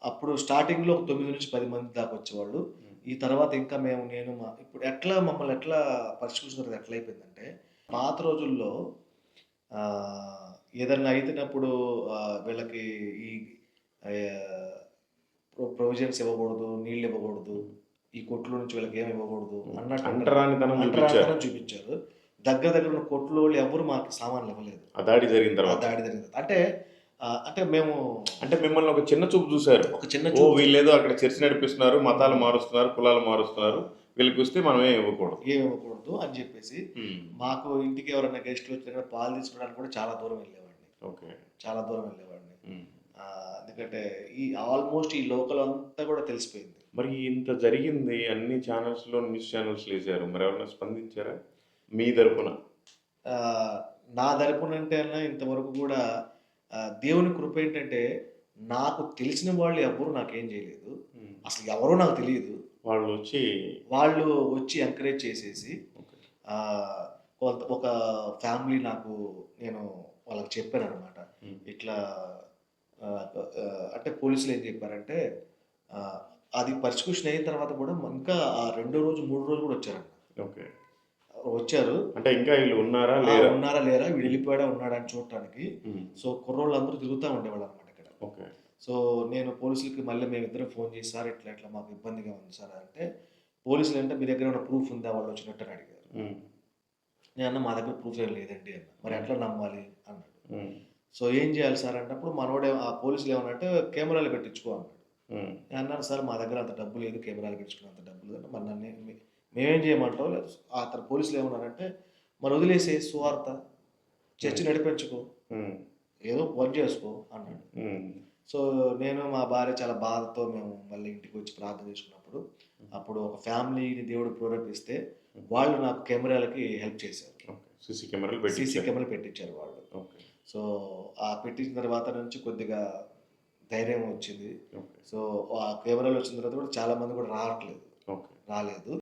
అప్పుడు స్టార్టింగ్‌లో ఒక 9-10 మంది దాకా వచ్చేవాళ్ళు. హ్మ్. ఈ తర్వాత ఇంకా నేను ఇప్పుడు మమ్మల్ని ఎట్లా పర్సిక్యూషన్ ఎట్లయిపోయిందంటే, పాత రోజుల్లో ఏదన్నా అయితున్నప్పుడు వీళ్ళకి ఈ ఆహ్, ప్రొవిజన్స్ ఇవ్వకూడదు, నీళ్ళు ఇవ్వకూడదు, హ్మ్. ఈ కొట్లో నుంచి వీళ్ళకేమి ఇవ్వకూడదు హ్మ్. అన్నట్టు అంటరానితనం చూపిచ్చారు. అంటరానితనం చూపించారు. దగ్గర దగ్గర ఉన్న కొట్లోళ్ళు ఎవ్వరు మాకు సామాన్లు ఇవ్వలేదు. ఆ దాడి జరిగిన ఆ తర్వాత. దాడి జరిగింది. అంటే మేము అంటే మిమ్మల్ని ఒక చిన్న చూపు చూసారు. ఒక చిన్న ఓహ్! చూపు వీళ్ళేదో అక్కడ చర్చ్ నడిపిస్తున్నారు, మతాలు హ్మ్. మారుస్తున్నారు, కులాలు ఆ! మారుస్తున్నారు. వీళ్ళకిస్తే మనమేం ఇవ్వకూడదు. ఏమివ్వకూడదు అని జెప్పేసి, హ్మ్. మాకు ఇంటికి ఎవరైనా గెస్టులొచ్చినా పాలు తీసుకోవడానికి కూడా చాలా దూరం వెళ్ళేవాడిని. ఓకే. చాలా దూరం వెళ్ళేవాడిని. హ్మ్. ఎందుకంటే ఆల్‌మోస్ట్ ఈ లోకల్ అంతా కూడా తెలిసిపోయింది. మరి ఇంత జరిగింది అన్ని ఛానెల్స్‌లో న్యూస్ ఛానెల్స్‌లో ఎసారు. మరెవరైనా స్పందించారా? మీ తరపున? ఆహ్, నా తరపునంటే ఇంతవరకు గూడా దేవుని కృపేంటంటే, నాకు తెలిసిన వాళ్ళు ఎవ్వరు నాకేం జేయలేదు. హ్మ్. అసలు ఎవరో నాకు తెలీదు. వాళ్ళొచ్చి వాళ్ళు వచ్చి ఎంకరేజ్ చేసేసి ఓకే. ఆహ్, ఒక ఫ్యామిలీ నేను వాళ్ళకి చెప్పాననమాట. హ్మ్. ఇట్లా అంటే పోలీసులు ఏం చెప్పారంటే ఆహ్, అది పర్సిక్యూషన్ అయిన తర్వాత కూడా ఇంకా ఆ రెండో రోజు, మూడో రోజు కూడా వచ్చారంట. ఓకే. వచ్చారు. అంటే ఇంకా ఈళ్ళు ఉన్నారా? లేరా? ఉన్నారా? లేరా? వీడు హ్మ్. ఎళ్ళిపోయాడా? ఉన్నాడా? అని చూడటానికి. హ్మ్. సో, కుర్రోళ్ళందరూ తిరుగుతా ఉండేవాళ్ళనమాట ఇక్కడ. ఓకే. సో, నేను పోలీసులకి మళ్ళీ మేమిద్దరం ఫోను చేసి, "సార్ ఇట్లా ఇట్లా మాకు ఇబ్బందిగా ఉంది సార్" అంటే, పోలీసులంటే, "మీ దగ్గర ఏమైనా ప్రూఫ్ ఉందా వాళ్ళొచ్చినట్టు" అని అడిగారు. హ్మ్. నేనన్నా, "మా దగ్గర ప్రూఫ్ ఏం లేదండి" అన్నా. "మరి హ్మ్. ఎట్లా నమ్మాలి?" అన్నాడు. హ్మ్. సో, "ఏం చేయాలి సార్" అన్నప్పుడు ఆ పోలీసులు ఏమన్నారంటే, "కెమెరాలు పెట్టించుకో" అన్నాడు. హ్మ్. నేనన్నాను, "సార్ మా దగ్గర అంత డబ్బు లేదు. కెమెరాలు పెట్టించుకునేంత డబ్బు లేదు." మరి మేమేం చేయమంటావు? అతను పోలీసులు ఏమన్నారంటే, "మరి వదిలేసేయి సువార్త. హ్మ్. చర్చ్ నడిపించకు. హ్మ్. ఏదో వర్క్ చేసుకో" అన్నాడు. హ్మ్. సో, నేను మా భార్య చాలా బాధతో మేము మళ్ళీ ఇంటికొచ్చి ప్రార్థన చేసుకున్నప్పుడు, అప్పుడు ఒక ఫ్యామిలీని దేవుడు ప్రేరేపిస్తే, హ్మ్. వాళ్ళు నాకు కెమెరాలకి హెల్ప్ చేశారు. ఓకే. సీసీ కెమెరాలు సీసీ పెట్టిచ్చారు. కెమెరాలు పెట్టించారు వాళ్ళు. ఓకే. సో, ఆ పెట్టించిన తర్వాత నుంచి కొద్దిగా ధైర్యం వచ్చింది. ఓకే. సో, ఆ కెమెరాలొచ్చిన తర్వాత కూడా చాలా మంది కూడా రావట్లేదు. ఓకే. రాలేదు.